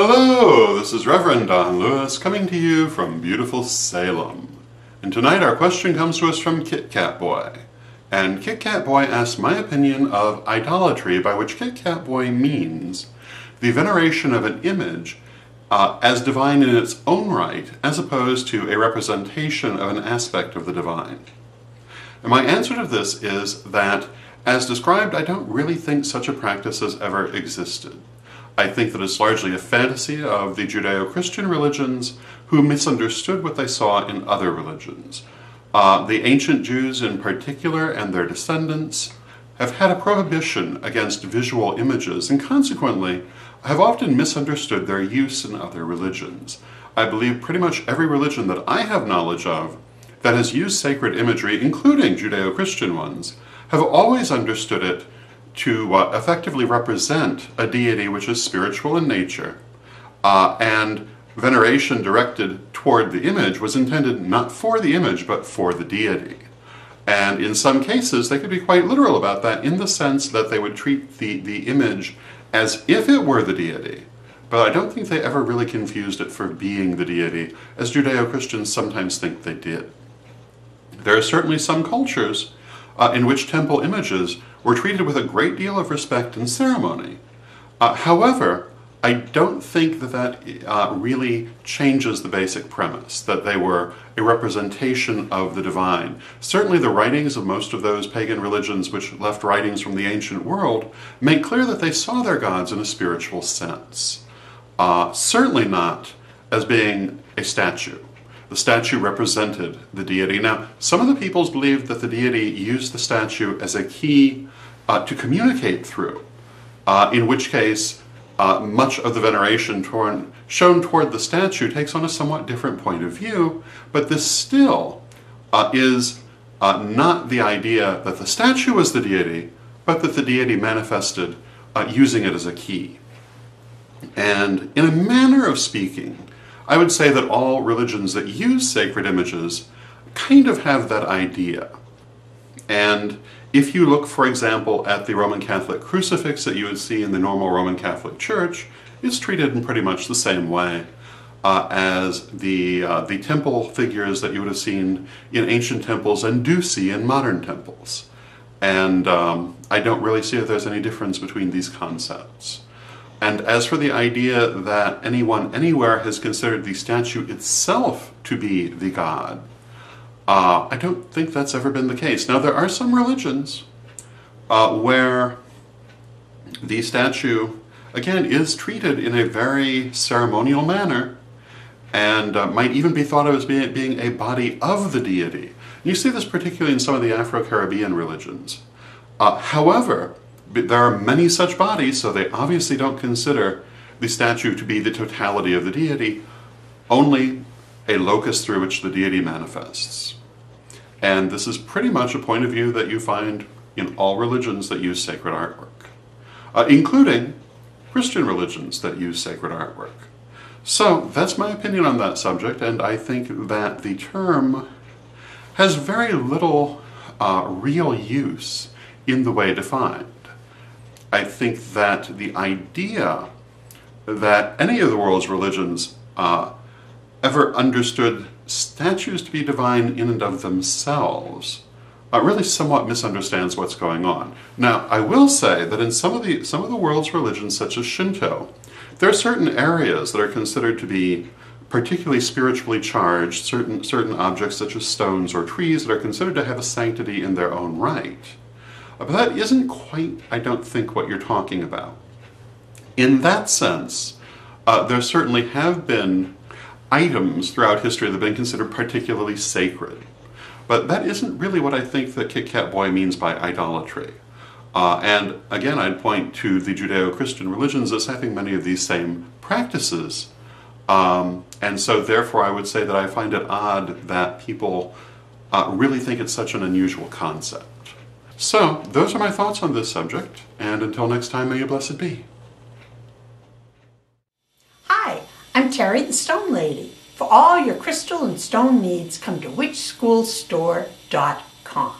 Hello, this is Reverend Don Lewis coming to you from beautiful Salem. And tonight our question comes to us from Kit Kat Boy. And Kit Kat Boy asks my opinion of idolatry, by which Kit Kat Boy means the veneration of an image as divine in its own right, as opposed to a representation of an aspect of the divine. And my answer to this is that, as described, I don't really think such a practice has ever existed. I think that it's largely a fantasy of the Judeo-Christian religions who misunderstood what they saw in other religions. The ancient Jews in particular and their descendants have had a prohibition against visual images and consequently have often misunderstood their use in other religions. I believe pretty much every religion that I have knowledge of that has used sacred imagery, including Judeo-Christian ones, have always understood it to effectively represent a deity which is spiritual in nature, and veneration directed toward the image was intended not for the image but for the deity. And in some cases they could be quite literal about that, in the sense that they would treat the image as if it were the deity, but I don't think they ever really confused it for being the deity, as Judeo-Christians sometimes think they did. There are certainly some cultures in which temple images were treated with a great deal of respect and ceremony. However, I don't think that really changes the basic premise, that they were a representation of the divine. Certainly the writings of most of those pagan religions which left writings from the ancient world make clear that they saw their gods in a spiritual sense. Certainly not as being a statue. The statue represented the deity. Now, some of the peoples believed that the deity used the statue as a key to communicate through, in which case much of the veneration shown toward the statue takes on a somewhat different point of view, but this still is not the idea that the statue was the deity, but that the deity manifested using it as a key. And in a manner of speaking, I would say that all religions that use sacred images kind of have that idea. And if you look, for example, at the Roman Catholic crucifix that you would see in the normal Roman Catholic Church, it's treated in pretty much the same way as the temple figures that you would have seen in ancient temples and do see in modern temples. And I don't really see that there's any difference between these concepts. And as for the idea that anyone anywhere has considered the statue itself to be the god, I don't think that's ever been the case. Now, there are some religions where the statue, again, is treated in a very ceremonial manner and might even be thought of as being a body of the deity. You see this particularly in some of the Afro-Caribbean religions. However, there are many such bodies, so they obviously don't consider the statue to be the totality of the deity, only a locus through which the deity manifests. And this is pretty much a point of view that you find in all religions that use sacred artwork, including Christian religions that use sacred artwork. So that's my opinion on that subject, and I think that the term has very little real use in the way defined. I think that the idea that any of the world's religions ever understood statues to be divine in and of themselves really somewhat misunderstands what's going on. Now, I will say that in some of the world's religions, such as Shinto, there are certain areas that are considered to be particularly spiritually charged, certain objects such as stones or trees that are considered to have a sanctity in their own right. But that isn't quite, I don't think, what you're talking about. In that sense, there certainly have been items throughout history that have been considered particularly sacred. But that isn't really what I think that Kit Kat Boy means by idolatry. And again, I'd point to the Judeo-Christian religions as having many of these same practices. And so therefore I would say that I find it odd that people really think it's such an unusual concept. So, those are my thoughts on this subject, and until next time, may you blessed be. Hi, I'm Terry the Stone Lady. For all your crystal and stone needs, come to witchschoolstore.com.